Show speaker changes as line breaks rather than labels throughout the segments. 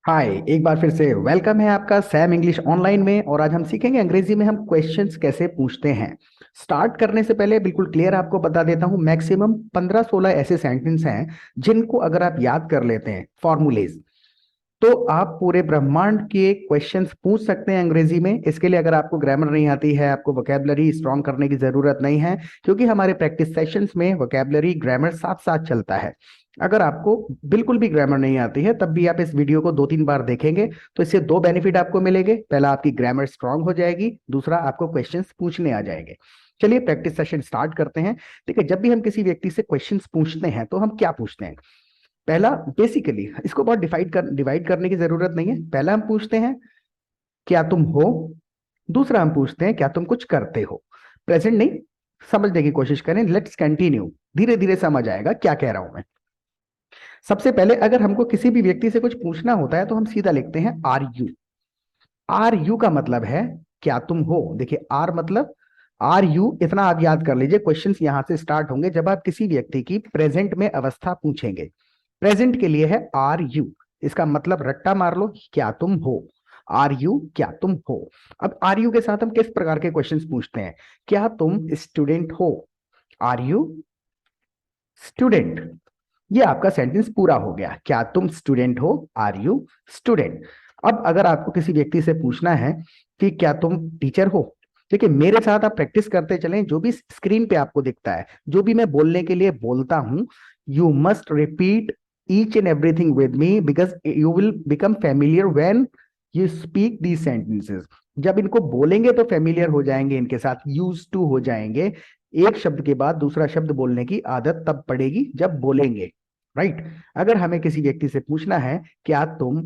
हाय, एक बार फिर से वेलकम है आपका सैम इंग्लिश ऑनलाइन में। और आज हम सीखेंगे अंग्रेजी में हम क्वेश्चंस कैसे पूछते हैं। स्टार्ट करने से पहले बिल्कुल क्लियर आपको बता देता हूं, मैक्सिमम 15-16 ऐसे सेंटेंस हैं जिनको अगर आप याद कर लेते हैं फॉर्मूलेज, तो आप पूरे ब्रह्मांड के क्वेश्चंस पूछ सकते हैं अंग्रेजी में। इसके लिए अगर आपको ग्रामर नहीं आती है, आपको वोकैबुलरी स्ट्रॉन्ग करने की जरूरत नहीं है, क्योंकि हमारे प्रैक्टिस सेशंस में वोकैबुलरी ग्रामर साथ साथ चलता है। अगर आपको बिल्कुल भी ग्रामर नहीं आती है, तब भी आप इस वीडियो को 2-3 बार देखेंगे तो इससे दो बेनिफिट आपको मिलेंगे। पहला, आपकी ग्रामर स्ट्रांग हो जाएगी, दूसरा, आपको क्वेश्चंस पूछने आ जाएंगे। चलिए प्रैक्टिस सेशन स्टार्ट करते हैं। देखिए, जब भी हम किसी व्यक्ति से क्वेश्चंस पूछते हैं तो हम क्या पूछते हैं। पहला, बेसिकली इसको बहुत डिवाइड करने की जरूरत नहीं है। पहला हम पूछते हैं क्या तुम हो, दूसरा हम पूछते हैं क्या तुम कुछ करते हो। प्रेजेंट नहीं, समझने की कोशिश करें। लेट्स कंटिन्यू, धीरे धीरे समझ आएगा क्या कह रहा हूं मैं। सबसे पहले अगर हमको किसी भी व्यक्ति से कुछ पूछना होता है तो हम सीधा लिखते हैं आर यू। आर यू का मतलब है क्या तुम हो। देखिए, आर मतलब आर यू, इतना आप याद कर लीजिए। क्वेश्चंस यहां से स्टार्ट होंगे जब आप किसी व्यक्ति की प्रेजेंट में अवस्था पूछेंगे। प्रेजेंट के लिए है आर यू। इसका मतलब रट्टा मार लो, क्या तुम हो। आर यू, क्या तुम हो। अब आर यू के साथ हम किस प्रकार के क्वेश्चंस पूछते हैं। क्या तुम स्टूडेंट हो। Are you student. ये आपका सेंटेंस पूरा हो गया। क्या तुम स्टूडेंट हो, आर यू स्टूडेंट। अब अगर आपको किसी व्यक्ति से पूछना है कि क्या तुम टीचर हो, देखिए मेरे साथ आप प्रैक्टिस करते चलें। जो भी स्क्रीन पे आपको दिखता है, जो भी मैं बोलने के लिए बोलता हूं, you must repeat each and everything with me, because you will become familiar when you speak the sentences. जब इनको बोलेंगे तो फेमिलियर हो जाएंगे, इनके साथ यूज टू हो जाएंगे। एक शब्द के बाद दूसरा शब्द बोलने की आदत तब पड़ेगी जब बोलेंगे, राइट। अगर हमें किसी व्यक्ति से पूछना है क्या तुम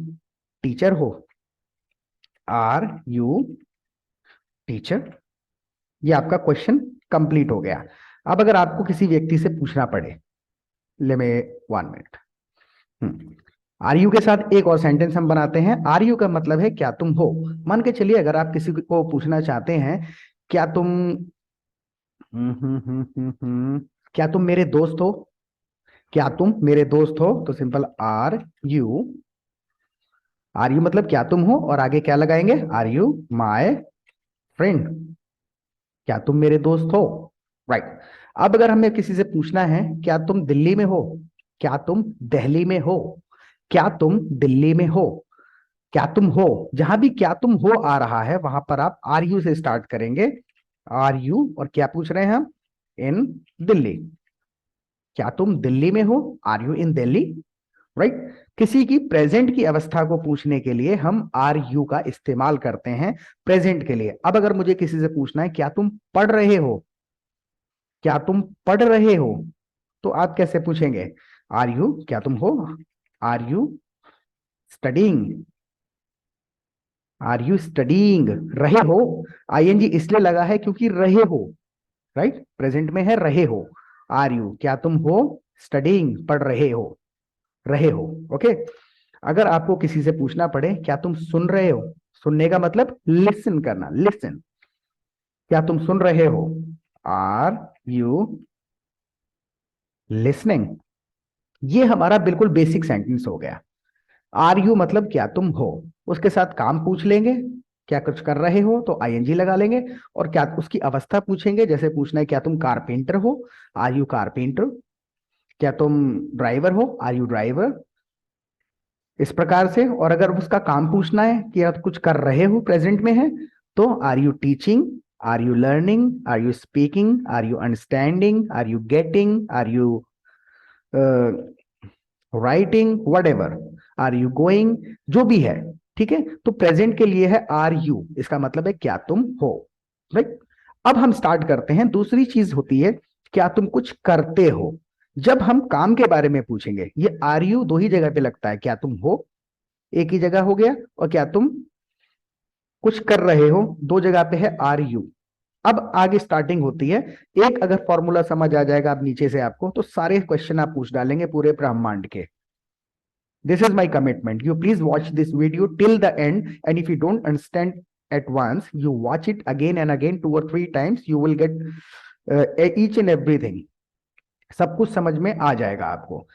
टीचर हो, आर यू टीचर, ये आपका क्वेश्चन कंप्लीट हो गया। अब अगर आपको किसी व्यक्ति से पूछना पड़े, ले में 1 मिनट, आर यू के साथ एक और सेंटेंस हम बनाते हैं। आर यू का मतलब है क्या तुम हो। मान के चलिए अगर आप किसी को पूछना चाहते हैं क्या तुम क्या तुम मेरे दोस्त हो। क्या तुम मेरे दोस्त हो, तो simple are you. Are you मतलब क्या तुम हो, और आगे क्या लगाएंगे, आर यू माई फ्रेंड। क्या तुम मेरे दोस्त हो, राइट। अब अगर हमें किसी से पूछना है क्या तुम दिल्ली में हो, क्या तुम दिल्ली में हो, क्या तुम दिल्ली में हो, क्या तुम हो, जहां भी क्या तुम हो आ रहा है वहां पर आप आर यू से स्टार्ट करेंगे। आर यू, और क्या पूछ रहे हैं हम, इन दिल्ली। क्या तुम दिल्ली में हो, are you in Delhi, right. किसी की प्रेजेंट की अवस्था को पूछने के लिए हम आर यू का इस्तेमाल करते हैं प्रेजेंट के लिए। अब अगर मुझे किसी से पूछना है क्या तुम पढ़ रहे हो, क्या तुम पढ़ रहे हो, तो आप कैसे पूछेंगे, आर यू, क्या तुम हो, are you studying, are you studying. रहे हो, आईएनजी इसलिए लगा है क्योंकि रहे हो, राइट, प्रेजेंट में है रहे हो। आर यू, क्या तुम हो स्टडिंग, पढ़ रहे हो, रहे हो, ओके। अगर आपको किसी से पूछना पड़े क्या तुम सुन रहे हो, सुनने का मतलब लिसन करना, लिसन। क्या तुम सुन रहे हो, आर यू लिसनिंग। ये हमारा बिल्कुल बेसिक सेंटेंस हो गया। आर यू मतलब क्या तुम हो, उसके साथ काम पूछ लेंगे, क्या कुछ कर रहे हो तो आईएनजी लगा लेंगे। और क्या उसकी अवस्था पूछेंगे, जैसे पूछना है क्या तुम कारपेंटर हो, आर यू कारपेंटर। क्या तुम ड्राइवर हो, आर यू ड्राइवर, इस प्रकार से। और अगर उसका काम पूछना है कि आप कुछ कर रहे हो, प्रेजेंट में है, तो are you teaching, are you learning, are you speaking, are you understanding, are you getting, are you writing, whatever, are you going, जो भी है, ठीक है। तो प्रेजेंट के लिए है आर यू, इसका मतलब है क्या तुम हो, राइट। अब हम स्टार्ट करते हैं। दूसरी चीज होती है क्या तुम कुछ करते हो। जब हम काम के बारे में पूछेंगे, ये आर यू दो ही जगह पे लगता है, क्या तुम हो एक ही जगह हो गया, और क्या तुम कुछ कर रहे हो दो जगह पे है आर यू। अब आगे स्टार्टिंग होती है। एक अगर फॉर्मूला समझ आ जाएगा अब नीचे से आपको, तो सारे क्वेश्चन आप पूछ डालेंगे पूरे ब्रह्मांड के। This is my commitment. You please watch this video till the end, and if you don't understand at once, you watch it again and again 2 or 3 times. You will get each and everything. सब कुछ समझ में आ जाएगा आपको।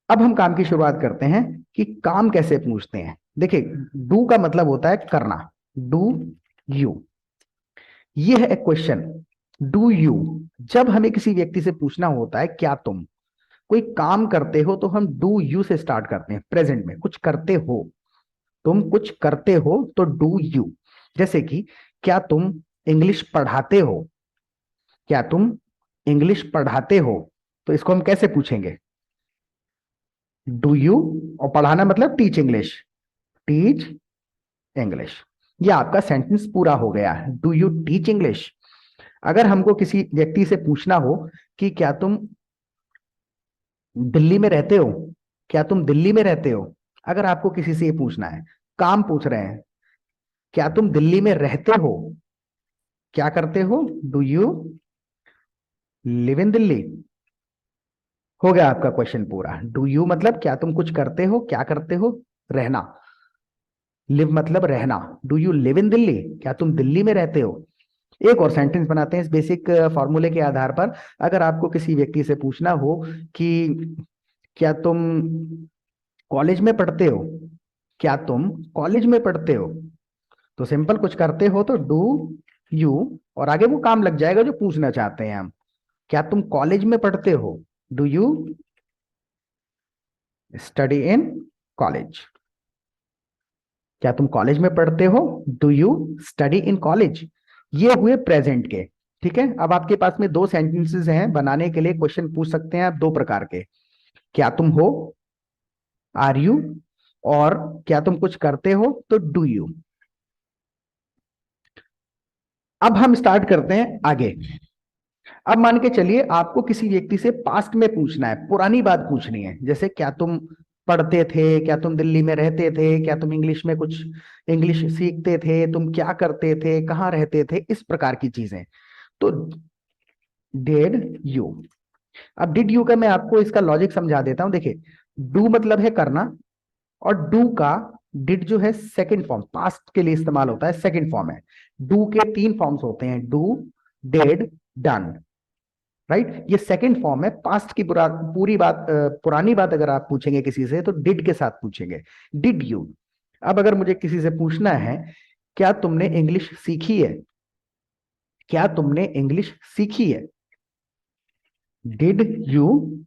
अब हम काम की शुरुआत करते हैं कि काम कैसे पूछते हैं। देखिए, डू का मतलब होता है करना, डू यू, ये है क्वेश्चन। डू यू, जब हमें किसी व्यक्ति से पूछना होता है क्या तुम कोई काम करते हो, तो हम डू यू से स्टार्ट करते हैं। प्रेजेंट में कुछ करते हो, तुम कुछ करते हो तो डू यू। जैसे कि क्या तुम इंग्लिश पढ़ाते हो, क्या तुम इंग्लिश पढ़ाते हो, तो इसको हम कैसे पूछेंगे? डू यू, और पढ़ाना मतलब टीच इंग्लिश, टीच इंग्लिश। ये आपका सेंटेंस पूरा हो गया। Do you teach English. अगर हमको किसी व्यक्ति से पूछना हो कि क्या तुम दिल्ली में रहते हो, क्या तुम दिल्ली में रहते हो, अगर आपको किसी से ये पूछना है, काम पूछ रहे हैं, क्या तुम दिल्ली में रहते हो, क्या करते हो, do you live in Delhi. हो गया आपका क्वेश्चन पूरा। डू यू मतलब क्या तुम कुछ करते हो, क्या करते हो, रहना। लिव मतलब रहना, do you live in Delhi, क्या तुम दिल्ली में रहते हो। एक और सेंटेंस बनाते हैं इस बेसिक फॉर्मूले के आधार पर। अगर आपको किसी व्यक्ति से पूछना हो कि क्या तुम कॉलेज में पढ़ते हो, क्या तुम कॉलेज में पढ़ते हो, तो सिंपल कुछ करते हो तो डू यू, और आगे वो काम लग जाएगा जो पूछना चाहते हैं हम। क्या तुम कॉलेज में पढ़ते हो, do you study in college. क्या तुम कॉलेज में पढ़ते हो, do you study in college. ये हुए प्रेजेंट के। ठीक है, अब आपके पास में दो सेंटेंसेस हैं बनाने के लिए, क्वेश्चन पूछ सकते हैं आप दो प्रकार के। क्या तुम हो, आर यू, और क्या तुम कुछ करते हो तो डू यू। अब हम स्टार्ट करते हैं आगे। अब मान के चलिए आपको किसी व्यक्ति से पास्ट में पूछना है, पुरानी बात पूछनी है। जैसे क्या तुम पढ़ते थे, क्या तुम दिल्ली में रहते थे, क्या तुम इंग्लिश में कुछ इंग्लिश सीखते थे, तुम क्या करते थे, कहाँ रहते थे, इस प्रकार की चीजें। तो डिड यू। अब डिड यू का मैं आपको इसका लॉजिक समझा देता हूं। देखिए, डू मतलब है करना, और डू का डिड जो है सेकंड फॉर्म, पास्ट के लिए इस्तेमाल होता है, सेकंड फॉर्म है। डू के तीन फॉर्म्स होते हैं, डू, डिड, डन। राइट, ये सेकंड फॉर्म है। पास्ट की पूरी बात, पुरानी बात अगर आप पूछेंगे किसी से तो डिड के साथ पूछेंगे, डिड यू। अब अगर मुझे किसी से पूछना है क्या तुमने इंग्लिश सीखी है, क्या तुमने इंग्लिश सीखी है, डिड यू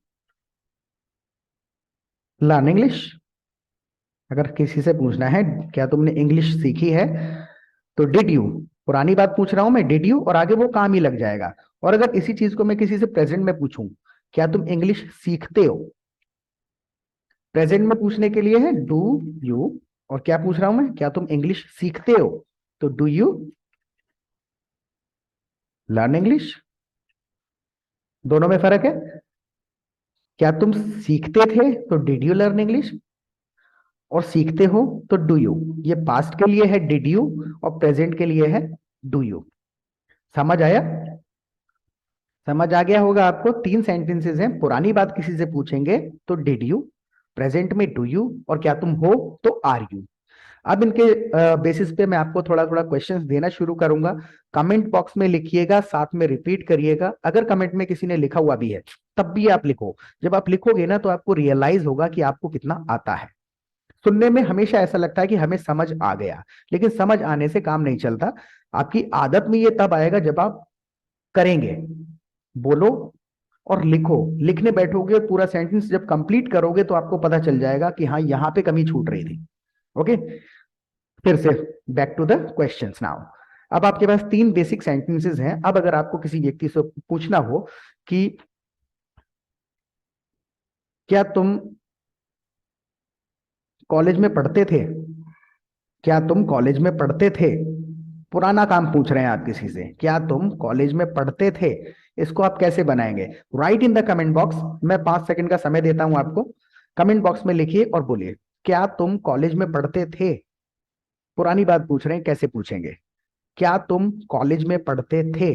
लर्न इंग्लिश। अगर किसी से पूछना है क्या तुमने इंग्लिश सीखी है, तो डिड यू, पुरानी बात पूछ रहा हूं मैं, डिड यू, और आगे वो काम ही लग जाएगा। और अगर इसी चीज को मैं किसी से प्रेजेंट में पूछूं, क्या तुम इंग्लिश सीखते हो, प्रेजेंट में पूछने के लिए है डू यू, और क्या पूछ रहा हूं मैं, क्या तुम इंग्लिश सीखते हो, तो डू यू लर्न इंग्लिश। दोनों में फर्क है। क्या तुम सीखते थे तो डिड यू लर्न इंग्लिश, और सीखते हो तो डू यू। ये पास्ट के लिए है डिड यू, और प्रेजेंट के लिए है डू यू। समझ आया? समझ आ गया होगा आपको। तीन सेंटेंसेस हैं, पुरानी बात किसी से पूछेंगे तो डिड यू, प्रेजेंट में डू यू, और क्या तुम हो तो आर यू। अब इनके बेसिस पे मैं आपको थोड़ा थोड़ा क्वेश्चंस देना शुरू करूंगा। कमेंट बॉक्स में लिखिएगा, साथ में रिपीट करिएगा। अगर कमेंट में किसी ने लिखा हुआ भी है तब भी आप लिखो। जब आप लिखोगे ना तो आपको रियलाइज होगा कि आपको कितना आता है। सुनने में हमेशा ऐसा लगता है कि हमें समझ आ गया, लेकिन समझ आने से काम नहीं चलता। आपकी आदत में ये तब आएगा जब आप करेंगे। बोलो और लिखो, लिखने बैठोगे पूरा सेंटेंस जब कंप्लीट करोगे तो आपको पता चल जाएगा कि हाँ यहाँ पे कमी छूट रही थी। ओके, फिर से back to the questions now. अब आपके पास तीन बेसिक सेंटेंसेस हैं। अब अगर आपको किसी व्यक्ति से पूछना हो कि क्या तुम कॉलेज में पढ़ते थे, क्या तुम कॉलेज में पढ़ते थे, पुराना काम पूछ रहे हैं आप किसी से, क्या तुम कॉलेज में पढ़ते थे, इसको आप कैसे बनाएंगे? Right in the comment box. मैं 5 सेकंड का समय देता हूं आपको। कमेंट बॉक्स में लिखिए और बोलिए क्या तुम कॉलेज में पढ़ते थे। पुरानी बात पूछ रहे हैं, कैसे पूछेंगे? क्या तुम कॉलेज में पढ़ते थे।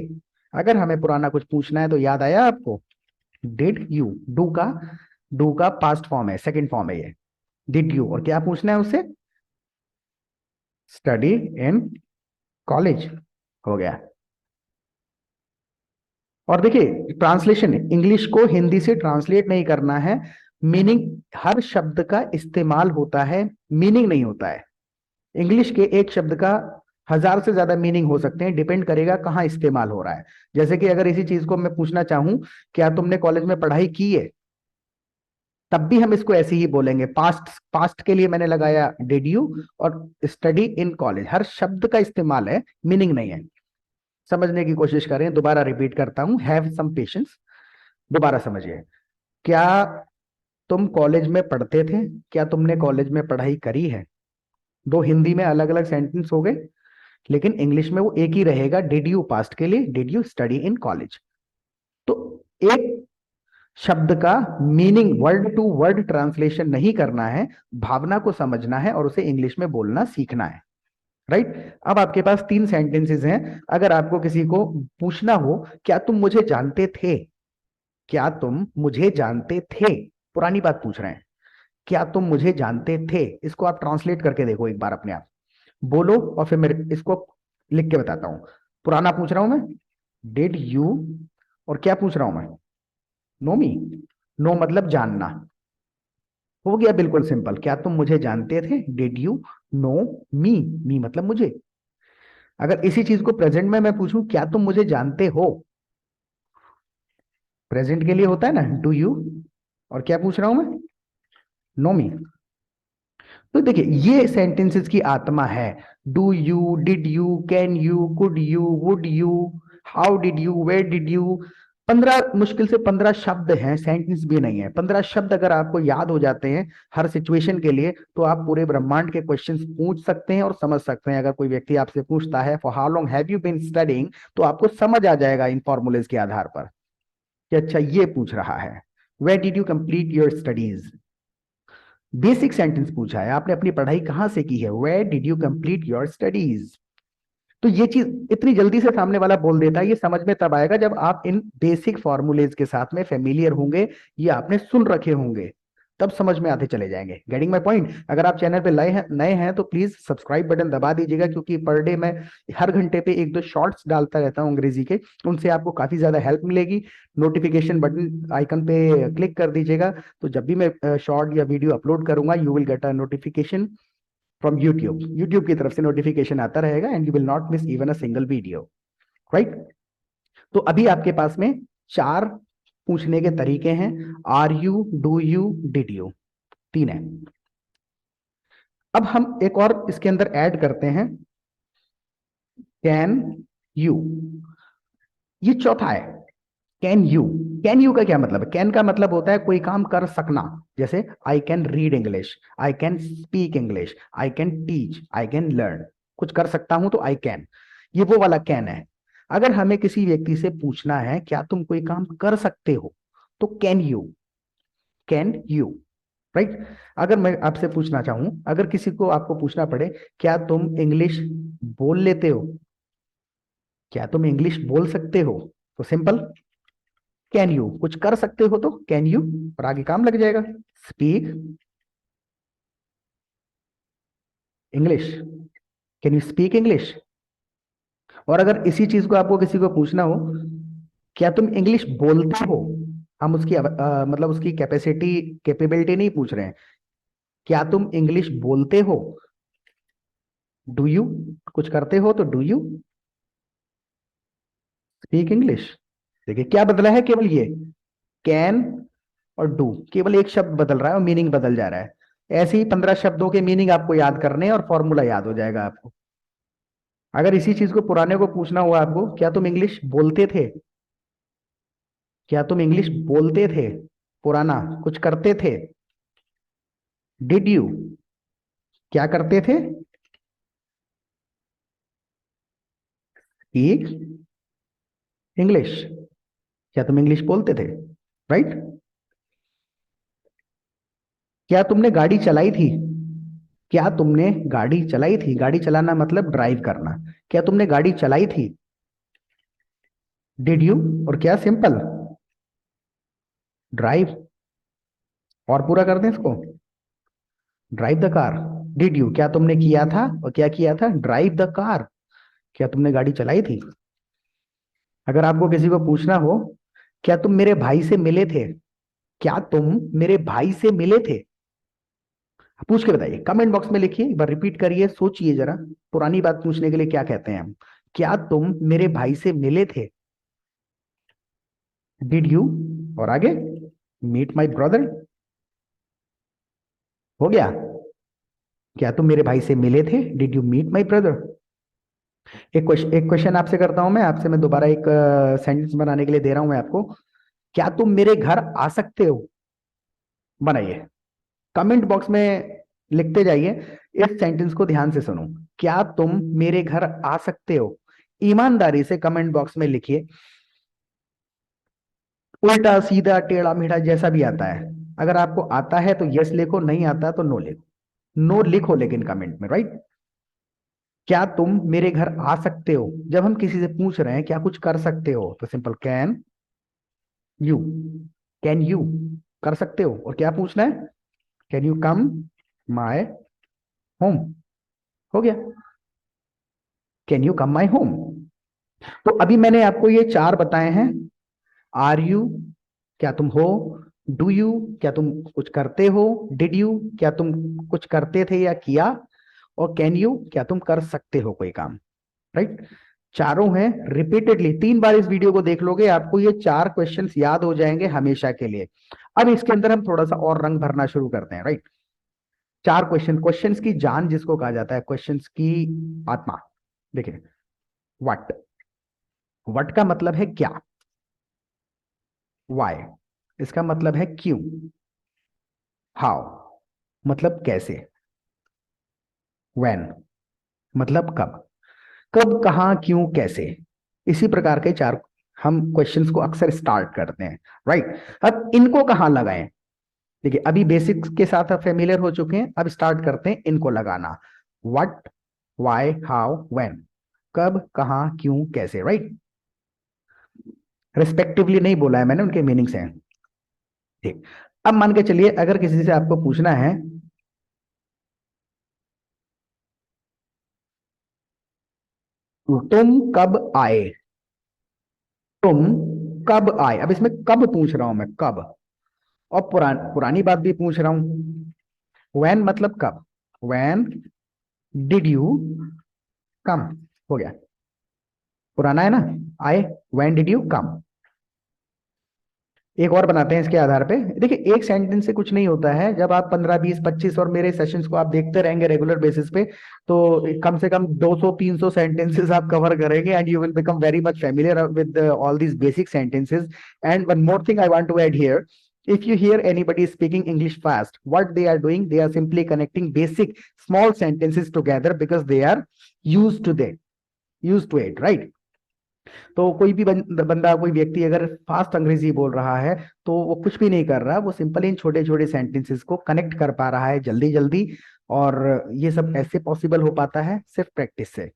अगर हमें पुराना कुछ पूछना है तो याद आया आपको, डिड यू। डू का पास्ट फॉर्म है, सेकंड फॉर्म है ये, डिड यू, और क्या पूछना है उससे, स्टडी इन कॉलेज। हो गया। और देखिए, ट्रांसलेशन इंग्लिश को हिंदी से ट्रांसलेट नहीं करना है, मीनिंग, हर शब्द का इस्तेमाल होता है, मीनिंग नहीं होता है। इंग्लिश के एक शब्द का 1000 से ज्यादा मीनिंग हो सकते हैं, डिपेंड करेगा कहाँ इस्तेमाल हो रहा है। जैसे कि अगर इसी चीज को मैं पूछना चाहूं, क्या तुमने कॉलेज में पढ़ाई की है, तब भी हम इसको ऐसे ही बोलेंगे। पास्ट, पास्ट के लिए मैंने लगाया डिड यू, और स्टडी इन कॉलेज, हर शब्द का इस्तेमाल है, मीनिंग नहीं है। समझने की कोशिश करें, दोबारा रिपीट करता हूं, हैव सम पेशेंस। दोबारा समझिए। क्या तुम कॉलेज में पढ़ते थे, क्या तुमने कॉलेज में पढ़ाई करी है। दो हिंदी में अलग अलग सेंटेंस हो गए, लेकिन इंग्लिश में वो एक ही रहेगा, डिड यू पास्ट के लिए, did you study in college. तो एक शब्द का meaning word to word translation नहीं करना है, भावना को समझना है और उसे इंग्लिश में बोलना सीखना है। राइट। अब आपके पास 3 सेंटेंसेस हैं। अगर आपको किसी को पूछना हो, क्या तुम मुझे जानते थे, क्या तुम मुझे जानते थे, पुरानी बात पूछ रहे हैं, क्या तुम मुझे जानते थे, इसको आप ट्रांसलेट करके देखो एक बार अपने आप, बोलो और फिर मैं इसको लिख के बताता हूं। पुराना पूछ रहा हूं मैं, डिड यू, और क्या पूछ रहा हूं मैं, नो मी। नो मतलब जानना, हो गया बिल्कुल सिंपल। क्या तुम मुझे जानते थे, डिड यू नो मी, मी मतलब मुझे। अगर इसी चीज को प्रेजेंट में मैं पूछूं, क्या तुम मुझे जानते हो, प्रेजेंट के लिए होता है ना डू यू, और क्या पूछ रहा हूं मैं, नो मी। तो देखिए, ये सेंटेंसेस की आत्मा है। Do you, did you, can you, could you, would you, how did you, where did you. 15, मुश्किल से 15 शब्द हैं, सेंटेंस भी नहीं है। 15 शब्द अगर आपको याद हो जाते हैं हर सिचुएशन के लिए, तो आप पूरे ब्रह्मांड के क्वेश्चंस पूछ सकते हैं और समझ सकते हैं। अगर कोई व्यक्ति आपसे पूछता है for how long have you been studying, तो आपको समझ आ जाएगा इन फॉर्मूलेज के आधार पर कि अच्छा ये पूछ रहा है। Where did you complete your studies, basic sentence पूछा है, आपने अपनी पढ़ाई कहां से की है, where did you complete your studies. तो ये चीज इतनी जल्दी से सामने वाला बोल देता है, ये समझ में तब आएगा जब आप इन बेसिक फॉर्मूलेज के साथ में फेमिलियर होंगे, ये आपने सुन रखे होंगे, तब समझ में आते चले जाएंगे। Getting my point. अगर आप चैनल पे नए हैं तो प्लीज सब्सक्राइब बटन दबा दीजिएगा, क्योंकि पर डे मैं हर घंटे पे 1-2 शॉर्ट्स डालता रहता हूँ अंग्रेजी के, उनसे आपको काफी ज्यादा हेल्प मिलेगी। नोटिफिकेशन बटन आइकन पे क्लिक कर दीजिएगा, तो जब भी मैं शॉर्ट या वीडियो अपलोड करूंगा, you will get a notification from YouTube. YouTube की तरफ से नोटिफिकेशन आता रहेगा, and you will not miss even a single video. Right. तो अभी आपके पास में 4 पूछने के तरीके हैं, are you, do you, did you, 3 है। अब हम एक और इसके अंदर ऐड करते हैं, कैन यू, ये चौथा है। कैन यू, कैन यू का क्या मतलब है, कैन का मतलब होता है कोई काम कर सकना। जैसे I can read English, I can speak English, I can teach, I can learn, कुछ कर सकता हूं तो आई कैन, ये वो वाला कैन है। अगर हमें किसी व्यक्ति से पूछना है क्या तुम कोई काम कर सकते हो, तो can you, can you. Right. अगर मैं आपसे पूछना चाहूं, अगर किसी को आपको पूछना पड़े, क्या तुम इंग्लिश बोल लेते हो, क्या तुम इंग्लिश बोल सकते हो, तो सिंपल कैन यू। कुछ कर सकते हो तो कैन यू, और आगे काम लग जाएगा। Speak English, can you speak English. और अगर इसी चीज को आपको किसी को पूछना हो, क्या तुम इंग्लिश बोलते हो, हम उसकी मतलब उसकी कैपेसिटी, कैपेबिलिटी नहीं पूछ रहे हैं, क्या तुम इंग्लिश बोलते हो, डू यू। कुछ करते हो तो डू यू स्पीक इंग्लिश। देखिए क्या बदला है, केवल ये कैन और डू, केवल एक शब्द बदल रहा है और मीनिंग बदल जा रहा है। ऐसे ही 15 शब्दों के मीनिंग आपको याद करने हैं और फॉर्मूला याद हो जाएगा आपको। अगर इसी चीज को पुराने को पूछना हुआ आपको, क्या तुम इंग्लिश बोलते थे, क्या तुम इंग्लिश बोलते थे, पुराना, कुछ करते थे, डिड यू, क्या करते थे, स्पीक इंग्लिश, क्या तुम इंग्लिश बोलते थे। राइट। क्या तुमने गाड़ी चलाई थी, क्या तुमने गाड़ी चलाई थी, गाड़ी चलाना मतलब ड्राइव करना, क्या तुमने गाड़ी चलाई थी, डिड यू, और क्या सिंपल ड्राइव। और पूरा कर दें इसको, drive the car. Did you, क्या तुमने किया था, और क्या किया था, ड्राइव द कार, क्या तुमने गाड़ी चलाई थी। अगर आपको किसी को पूछना हो, क्या तुम मेरे भाई से मिले थे, क्या तुम मेरे भाई से मिले थे? पूछ के बताइए, कमेंट बॉक्स में लिखिए, एक बार रिपीट करिए, सोचिए जरा। पुरानी बात पूछने के लिए क्या कहते हैं हम? क्या तुम मेरे भाई से मिले थे? डिड यू, और आगे, मीट माई ब्रदर, हो गया। क्या तुम मेरे भाई से मिले थे? Did you meet my brother? एक क्वेश्चन आपसे करता हूं, मैं दोबारा एक सेंटेंस बनाने के लिए दे रहा हूं मैं आपको। क्या तुम मेरे घर आ सकते हो? बनाइए, कमेंट बॉक्स में लिखते जाइए। इस सेंटेंस को ध्यान से सुनो। क्या तुम मेरे घर आ सकते हो? ईमानदारी से कमेंट बॉक्स में लिखिए। उल्टा सीधा टेढ़ा मेढ़ा जैसा भी आता है, अगर आपको आता है तो यस लिखो, नहीं आता तो नो लिखो। नो लिखो लेकिन कमेंट में, राइट। क्या तुम मेरे घर आ सकते हो? जब हम किसी से पूछ रहे हैं क्या कुछ कर सकते हो, तो simple can you, can you, कर सकते हो। और क्या पूछना है? Can you come my home, हो गया। Can you come my home. तो अभी मैंने आपको ये चार बताए हैं। आर यू, क्या तुम हो? डू यू, क्या तुम कुछ करते हो? डिड यू, क्या तुम कुछ करते थे या किया? और कैन यू, क्या तुम कर सकते हो कोई काम, राइट। चारों हैं। रिपीटेडली 3 बार इस वीडियो को देख लोगे, आपको ये चार क्वेश्चंस याद हो जाएंगे हमेशा के लिए। अब इसके अंदर हम थोड़ा सा और रंग भरना शुरू करते हैं, राइट। चार क्वेश्चंस की जान जिसको कहा जाता है, क्वेश्चंस की आत्मा। देखिए, व्हाट, व्हाट का मतलब है क्या। वाई, इसका मतलब है क्यों। हाउ, मतलब कैसे। व्हेन, मतलब कब। कब, कहाँ, क्यों, कैसे। इसी प्रकार के चार हम क्वेश्चंस को अक्सर स्टार्ट करते हैं, राइट। अब इनको कहाँ लगाएं? देखिए, अभी बेसिक्स के साथ आप फेमिलियर हो चुके हैं, अब स्टार्ट करते हैं इनको लगाना। What, why, how, when. कब, कहाँ, क्यों, कैसे, राइट। रिस्पेक्टिवली नहीं बोला है मैंने, उनके मीनिंग्स हैं। ठीक। अब मान के चलिए, अगर किसी से आपको पूछना है तुम कब आए, तुम कब आए, अब इसमें कब पूछ रहा हूं मैं, कब। और पुरानी बात भी पूछ रहा हूं। व्हेन मतलब कब। व्हेन डिड यू कम, हो गया। पुराना है ना, आए। When did you come. एक और बनाते हैं इसके आधार पे। देखिए, एक सेंटेंस से कुछ नहीं होता है, जब आप 15 20 25 और मेरे सेशंस को आप देखते रहेंगे रेगुलर बेसिस पे, तो कम से कम 200 300 सेंटेंसेस आप कवर करेंगे, and you will become very much familiar with all these basic sentences. And one more thing I want to add here, if you hear anybody speaking English fast, what they are doing, they are simply connecting basic small sentences together because they are used to that, used to it, right? तो कोई भी बंदा, कोई व्यक्ति अगर fast अंग्रेजी बोल रहा है, तो वो कुछ भी नहीं कर रहा, वो सिंपल इन छोटे छोटे सेंटेंसेस को कनेक्ट कर पा रहा है जल्दी जल्दी। और ये सब ऐसे पॉसिबल हो पाता है सिर्फ प्रैक्टिस से।